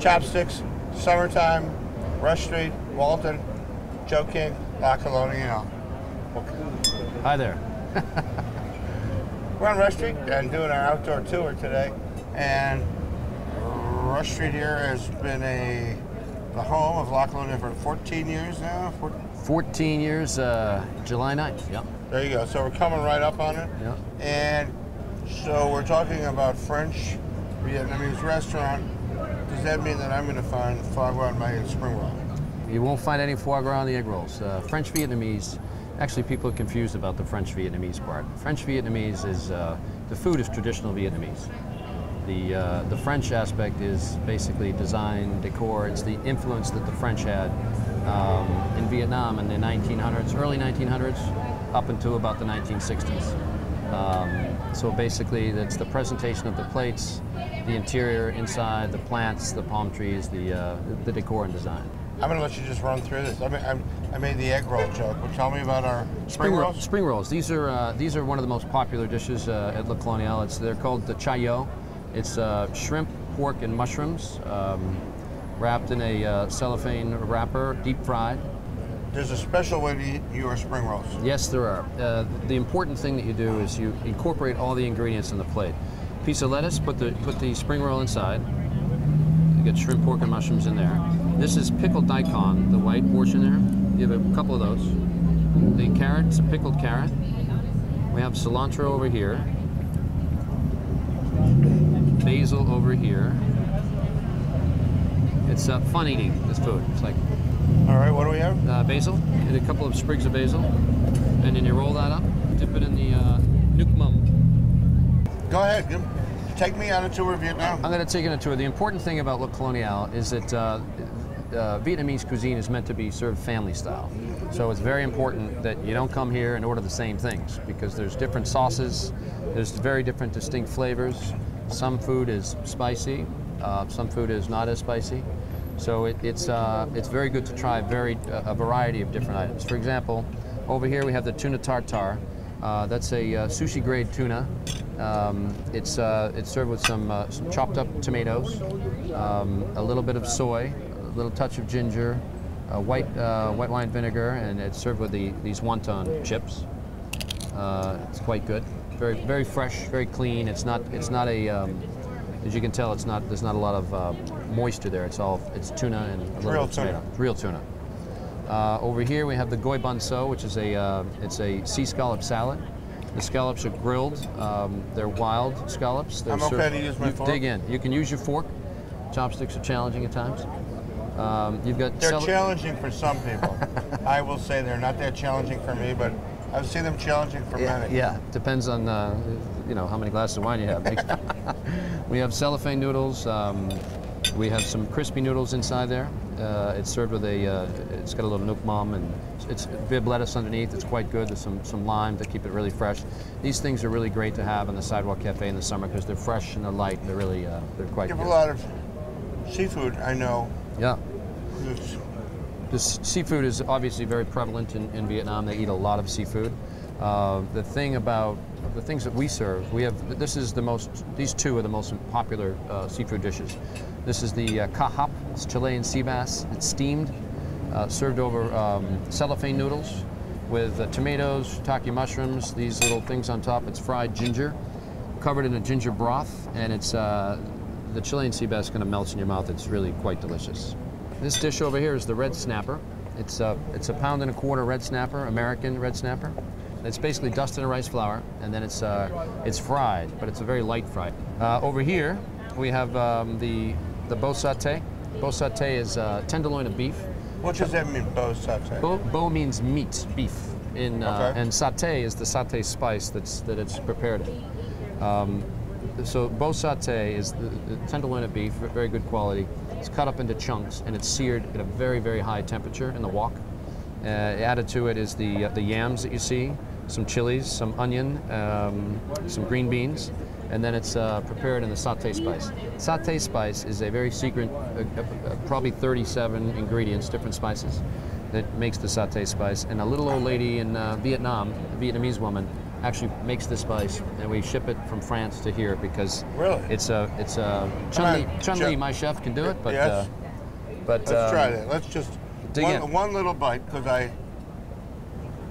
Chopsticks, Summertime, Rush Street, Walton, Joe King, La Colonial. Hi there. We're on Rush Street and doing our outdoor tour today. And Rush Street here has been the home of La Colonial for 14 years now? 14 years, July 9th, yeah. There you go. So we're coming right up on it. Yeah. And so we're talking about French Vietnamese restaurant. Does that mean that I'm going to find foie gras and my spring roll? You won't find any foie gras on the egg rolls. French Vietnamese, actually people are confused about the French Vietnamese part. French Vietnamese is, the food is traditional Vietnamese. The French aspect is basically design, decor. It's the influence that the French had in Vietnam in the 1900s, early 1900s, up until about the 1960s. So basically, that's the presentation of the plates, the interior, inside, the plants, the palm trees, the decor and design. I'm going to let you just run through this. I made the egg roll joke. Well, tell me about our spring rolls. Spring rolls. These are one of the most popular dishes at Le Colonial. They're called the chayo. It's shrimp, pork, and mushrooms wrapped in a cellophane wrapper, deep fried. There's a special way to eat your spring rolls. Yes, there are. The important thing that you do is you incorporate all the ingredients on the plate. Piece of lettuce, put the spring roll inside. You get shrimp, pork, and mushrooms in there. This is pickled daikon, the white portion there. You have a couple of those. The carrot, it's a pickled carrot. We have cilantro over here. Basil over here. It's fun eating, this food. It's like... All right, what do we have? Basil, and a couple of sprigs of basil. And then you roll that up, dip it in the nuc mum. Go ahead, take me on a tour of Vietnam. I'm going to take you on a tour. The important thing about Le Colonial is that Vietnamese cuisine is meant to be served family style. So it's very important that you don't come here and order the same things, because there's different sauces, there's very different distinct flavors. Some food is spicy, some food is not as spicy. So it's very good to try a variety of different items. For example, over here we have the tuna tartare. That's a sushi grade tuna. It's served with some chopped up tomatoes, a little bit of soy, a little touch of ginger, white wine vinegar, and it's served with these wonton chips. It's quite good. Very fresh, very clean. It's not a as you can tell, there's not a lot of moisture there. It's tuna and a little bit of tomato. It's real tuna. Over here we have the goi bun so, which is it's a sea scallop salad. The scallops are grilled. They're wild scallops. I'm okay to use my fork. Dig in. You can use your fork. Chopsticks are challenging at times. They're challenging for some people. I will say they're not that challenging for me, but I've seen them challenging for many. Yeah, depends on how many glasses of wine you have. We have cellophane noodles. We have some crispy noodles inside there. It's served with it's got a little nuc mum, and it's bib lettuce underneath. It's quite good. There's some lime to keep it really fresh. These things are really great to have in the sidewalk cafe in the summer because they're fresh and they're light. They're really they're quite good. You have a lot of seafood, I know. Yeah. This seafood is obviously very prevalent in Vietnam. They eat a lot of seafood. The thing about the things that we serve, these two are the most popular seafood dishes. This is the ca hop, it's Chilean sea bass. It's steamed, served over cellophane noodles with tomatoes, shiitake mushrooms, these little things on top. It's fried ginger, covered in a ginger broth, and it's the Chilean sea bass kind of melts in your mouth. It's really quite delicious. This dish over here is the red snapper. It's a pound and a quarter red snapper, American red snapper. It's basically dusted in rice flour, and then it's fried, but it's a very light fry. Over here, we have the beau sauté. Beau sauté is tenderloin of beef. What does that mean, beau sauté? Beau means meat, beef, and sauté is the sauté spice that it's prepared in. So beau sauté is the tenderloin of beef, very good quality. It's cut up into chunks, and it's seared at a very, very high temperature in the wok. Added to it is the yams that you see, some chilies, some onion, some green beans, and then it's prepared in the sauté spice. Sauté spice is a very secret, probably 37 ingredients, different spices, that makes the sauté spice. And a little old lady in Vietnam, a Vietnamese woman, actually makes this spice, and we ship it from France to here because Really? it's Chun-Li, my chef, can do it, but yes. but Let's try that. Let's just dig in. one little bite, because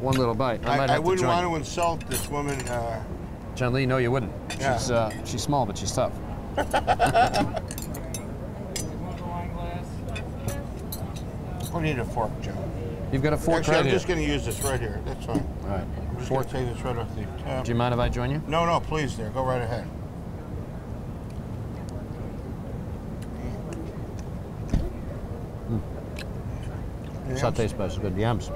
One little bite. I wouldn't want to insult this woman. Chun-Li, no, you wouldn't. Yeah. She's small, but she's tough. We need a fork, Joe. You've got a fork. Actually, right I'm here. just going to use this right here. That's fine. All right. I'm just going to take this right off the top. Do you mind if I join you? No, no, please, there. Go right ahead. Saute spice is good. Yams.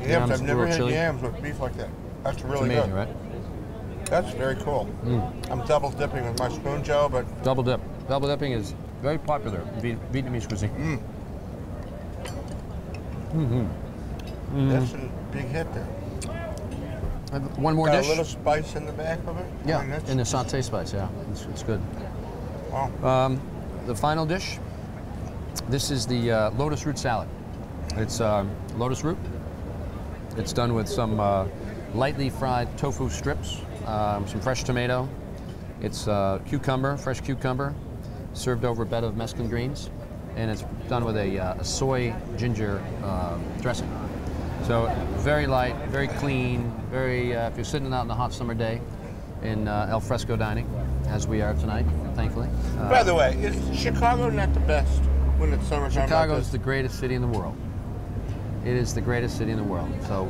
Yams. I've never little had chili. yams with beef like that. That's really It's amazing, good. right? That's very cool. I'm double dipping with my spoon, Joe, but Double dip. Double dipping is very popular in Vietnamese cuisine. that's a big hit there. One more Got dish. a little spice in the back of it. Yeah, I mean, that's- in the saute spice. Yeah, it's good. Wow. The final dish. This is the lotus root salad. It's lotus root. It's done with some lightly fried tofu strips, some fresh tomato. It's cucumber, fresh cucumber, served over a bed of mesclun greens, and it's done with a soy ginger dressing. So very light, very clean, very. If you're sitting out in a hot summer day in al fresco dining, as we are tonight, thankfully. By the way, is Chicago not the best when it's summertime? Chicago like is the greatest city in the world. It is the greatest city in the world. So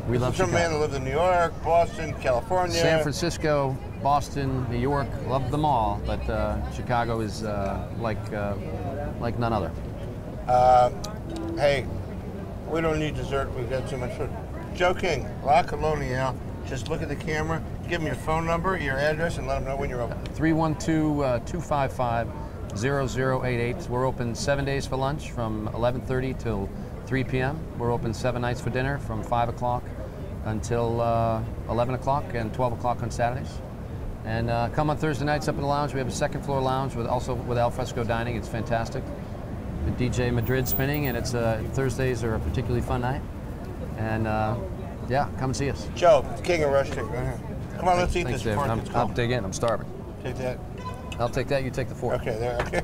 we love Some Chicago. man that lived in New York, Boston, California. San Francisco, Boston, New York, love them all, but Chicago is like none other. Hey, we don't need dessert. We've got too much food. Joe King, La Colonial. Just look at the camera, give them your phone number, your address, and let them know when you're open. 312-255-0088. We're open 7 days for lunch from 11:30 till 3 p.m. We're open 7 nights for dinner from 5 o'clock until 11 o'clock and 12 o'clock on Saturdays. And come on Thursday nights up in the lounge. We have a second floor lounge with al fresco dining. It's fantastic. The DJ Madrid spinning, and it's Thursdays are a particularly fun night. And yeah, come and see us. Joe, King of Rush Tick. Right here. Come on, let's eat Thanks, this Dave. before it gets I'll cold. dig in. I'm starving. Take that. I'll take that. You take the fork. Okay, there. Okay.